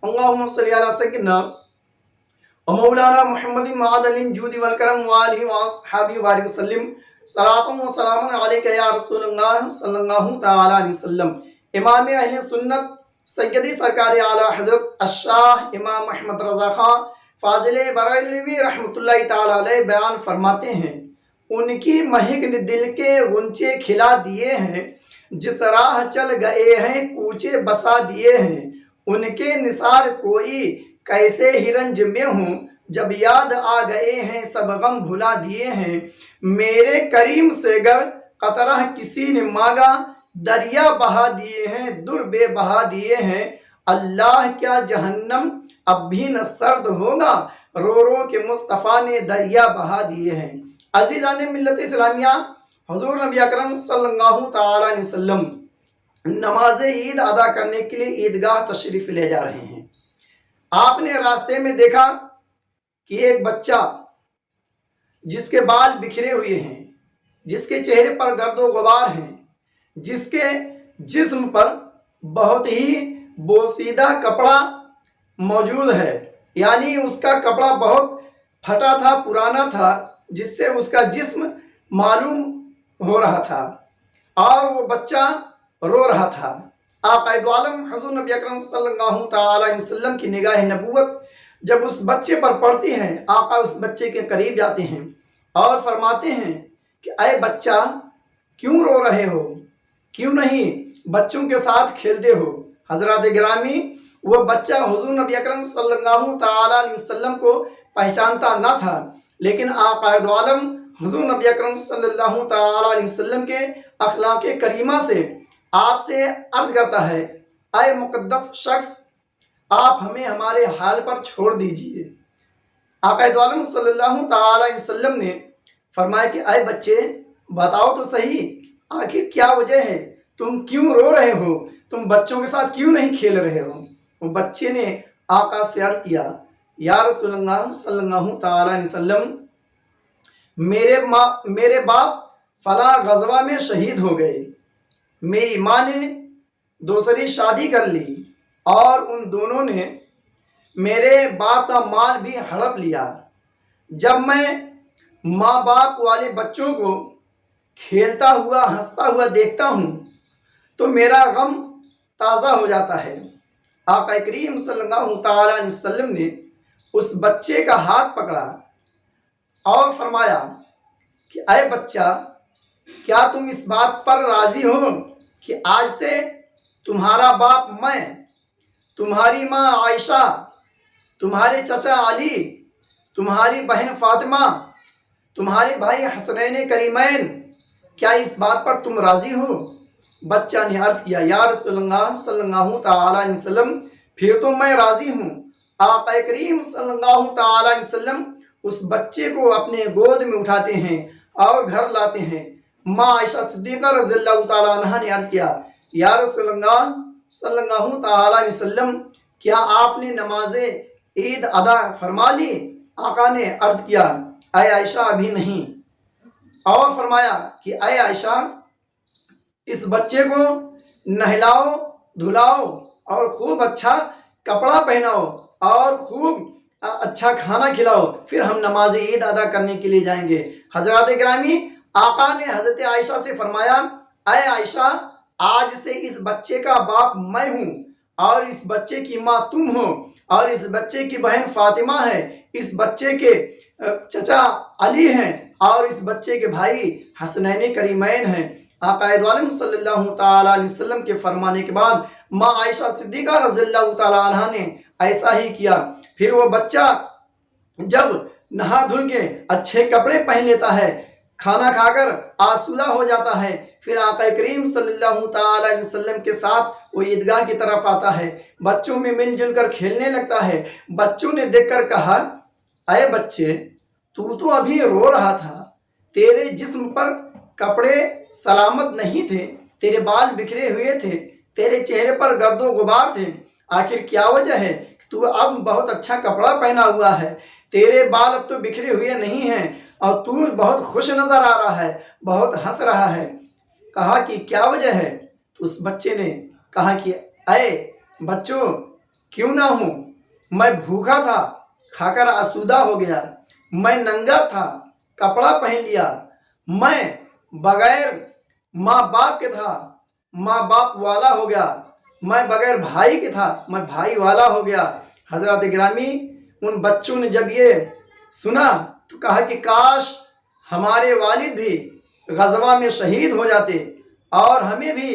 अल्लाहुम्मा सल्ली अला सय्यिदिना व मौलाना मुहम्मदिन मअदनिन जूदि वल करम व आलिहि व अस्हाबिहि व बारिक वसल्लम सलातun व सलामुन अलैका या रसूलल्लाह सल्लल्लाहु तआला अलैहि वसल्लम। इमाम अहले सुन्नत सैयदी सरकार आला हजरत अशाह इमाम अहमद रजा खां फाजिल बरेलवी रहमतुल्लाहि तआला अलैह बयान फरमाते हैं, उनकी महक ने दिल के गुंचे खिला दिए हैं, जिस राह चल गए हैं कूचे बसा दिए हैं। उनके निसार कोई कैसे ही रंज में हूँ, जब याद आ गए हैं सब गम भुला दिए हैं। मेरे करीम से गर कतरा किसी ने मांगा, दरिया बहा दिए हैं दुर्बे बहा दिए हैं। अल्लाह क्या जहन्नम अब भी न सर्द होगा, रो रो के मुस्तफ़ा ने दरिया बहा दिए हैं। अज़ीज़ान मिल्लत इस्लामिया, हुज़ूर नबी अकरम सल्लल्लाहु तआला अलैहि वसल्लम नमाज ईद अदा करने के लिए ईदगाह तशरीफ़ ले जा रहे हैं। आपने रास्ते में देखा कि एक बच्चा जिसके बाल बिखरे हुए हैं, जिसके चेहरे पर गर्दो गुबार हैं, जिसके जिस्म पर बहुत ही बोसीदा कपड़ा मौजूद है, यानी उसका कपड़ा बहुत फटा था, पुराना था, जिससे उसका जिस्म मालूम हो रहा था और वो बच्चा रो रहा था। आक़ाए दो आलम हुज़ूर नबी अकरम सल्लल्लाहु तआला अलैहि वसल्लम की निगाह नबूवत जब उस बच्चे पर पड़ती है, आका उस बच्चे के करीब जाते हैं और फरमाते हैं कि अय बच्चा, क्यों रो रहे हो, क्यों नहीं बच्चों के साथ खेलते हो। हज़रात गिरामी, वह बच्चा हुज़ूर नबी अकरम सल्लल्लाहु तआला अलैहि वसल्लम को पहचानता न था, लेकिन आक़ाए दो आलम हुज़ूर नबी अकरम सल्लल्लाहु तआला अलैहि वसल्लम के अखलाक़ करीमा से आपसे अर्ज करता है, अय मुक़द्दस शख्स, आप हमें हमारे हाल पर छोड़ दीजिए। आक़ाए दो आलम सल्लल्लाहु तआला अलैहि वसल्लम ने फरमाया कि अय बच्चे, बताओ तो सही, आखिर क्या वजह है, तुम क्यों रो रहे हो, तुम बच्चों के साथ क्यों नहीं खेल रहे हो। वो बच्चे ने आका से अर्ज किया, या रसूलल्लाह सल्लल्लाहु तआला अलैहि वसल्लम, मेरे बाप फला गज़वा में शहीद हो गए, मेरी माँ ने दूसरी शादी कर ली और उन दोनों ने मेरे बाप का माल भी हड़प लिया। जब मैं माँ बाप वाले बच्चों को खेलता हुआ हंसता हुआ देखता हूँ तो मेरा गम ताज़ा हो जाता है। आका करीम सल्लल्लाहु तआला अलैहि वसल्लम ने उस बच्चे का हाथ पकड़ा और फरमाया कि अय बच्चा, क्या तुम इस बात पर राज़ी हो कि आज से तुम्हारा बाप मैं, तुम्हारी माँ आयशा, तुम्हारे चचा अली, तुम्हारी बहन फातिमा, तुम्हारे भाई हसनैन करीमैन, क्या इस बात पर तुम राज़ी हो। बच्चा ने अर्ज़ किया, या रसूलल्लाह सल्लल्लाहु तआला अलैहि वसल्लम, फिर तो मैं राज़ी हूँ। आक़ा करीम सल्लल्लाहु तआला अलैहि वसल्लम उस बच्चे को अपने गोद में उठाते हैं और घर लाते हैं। माँ आयशा सिद्दीक़ा रज़ियल्लाहु तआला अन्हा ने अर्ज़ किया, या रसूलल्लाह सल्लल्लाहु तआला अलैहि वसल्लम, क्या आपने नमाज ईद अदा फरमा ली। आका ने अर्ज़ किया, अय आयशा, अभी नहीं। और फरमाया कि अय आयशा, इस बच्चे को नहलाओ धुलाओ और खूब अच्छा कपड़ा पहनाओ और खूब अच्छा खाना खिलाओ, फिर हम नमाज ईद अदा करने के लिए जाएंगे। हज़रात गिरामी, आका ने हज़रत आयशा से फरमाया, अय आयशा, आज से इस बच्चे का बाप मैं हूँ और इस बच्चे की माँ तुम हो और इस बच्चे की बहन फातिमा है, इस बच्चे के चचा अली हैं और इस बच्चे के भाई हसनैन करीमैन हैं। आक़ाए दो आलम सल्लल्लाहु तआला अलैहि वसल्लम के फरमाने के बाद माँ आयशा सिद्दीक़ा रज़ियल्लाहु तआला अन्हा ने ऐसा ही किया। फिर वो बच्चा जब नहा धुल के अच्छे कपड़े पहन लेता है, खाना खाकर आसूदा हो जाता है, फिर आका करीम सल्लल्लाहु तआला अलैहि वसल्लम के साथ वो ईदगाह की तरफ आता है, बच्चों में मिलजुल कर खेलने लगता है। बच्चों ने देखकर कहा, अरे बच्चे, तू तो अभी रो रहा था, तेरे जिस्म पर कपड़े सलामत नहीं थे, तेरे बाल बिखरे हुए थे, तेरे चेहरे पर गर्दो गुबार थे, आखिर क्या वजह है। तू अब बहुत अच्छा कपड़ा पहना हुआ है, तेरे बाल अब तो बिखरे हुए नहीं हैं और तू बहुत खुश नजर आ रहा है, बहुत हंस रहा है। कहा कि क्या वजह है। तो उस बच्चे ने कहा कि अय बच्चों, क्यों ना हूँ, मैं भूखा था, खाकर आसूदा हो गया, मैं नंगा था, कपड़ा पहन लिया, मैं बगैर माँ बाप के था, माँ बाप वाला हो गया, मैं बगैर भाई के था, मैं भाई वाला हो गया। हजरत गिरामी, उन बच्चों ने जब ये सुना तो कहा कि काश हमारे वालिद भी गज़वा में शहीद हो जाते और हमें भी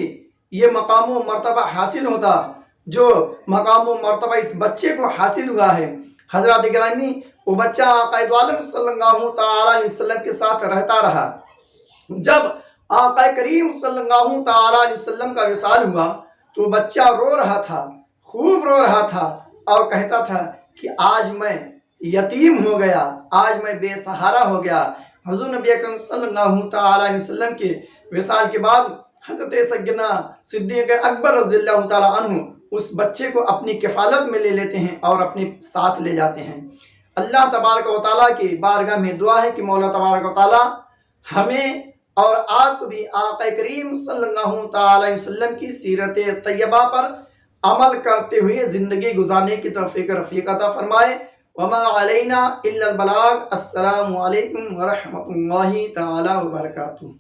ये मकाम व मर्तबा हासिल होता जो मकाम व मर्तबा इस बच्चे को हासिल हुआ है। हजरत गिरामी, वो बच्चा आक़ा दो आलम सल्लल्लाहु तआला अलैहि वसल्लम के साथ रहता रहा। जब आक़ा करीम सल्लल्लाहु तआला अलैहि वसल्लम का विसाल हुआ तो बच्चा रो रहा था, खूब रो रहा था और कहता था कि आज मैं यतीम हो गया, आज मैं बेसहारा हो गया। हुज़ूर नबी अकरम सल्लल्लाहु तआला अलैहि वसल्लम के विसाल के बाद हज़रत सय्यदना सिद्दीक़ अकबर रज़ियल्लाहु तआला अन्हु उस बच्चे को अपनी किफ़ालत में ले लेते हैं और अपने साथ ले जाते हैं। अल्लाह तबारक व तआला की बारगाह में दुआ है कि मौला तबारक व तआला हमें और आपको भी आक़ा करीम सल्लल्लाहु तआला अलैहि वसल्लम की सीरत तैयबा पर अमल करते हुए ज़िंदगी गुजारने की तौफ़ीक़ रफ़ीक़ अता फ़रमाए। वमा अलैना इल्लल बलाग। अस्सलामु अलैकुम व रहमतुल्लाहि तआला व बरकातुहू।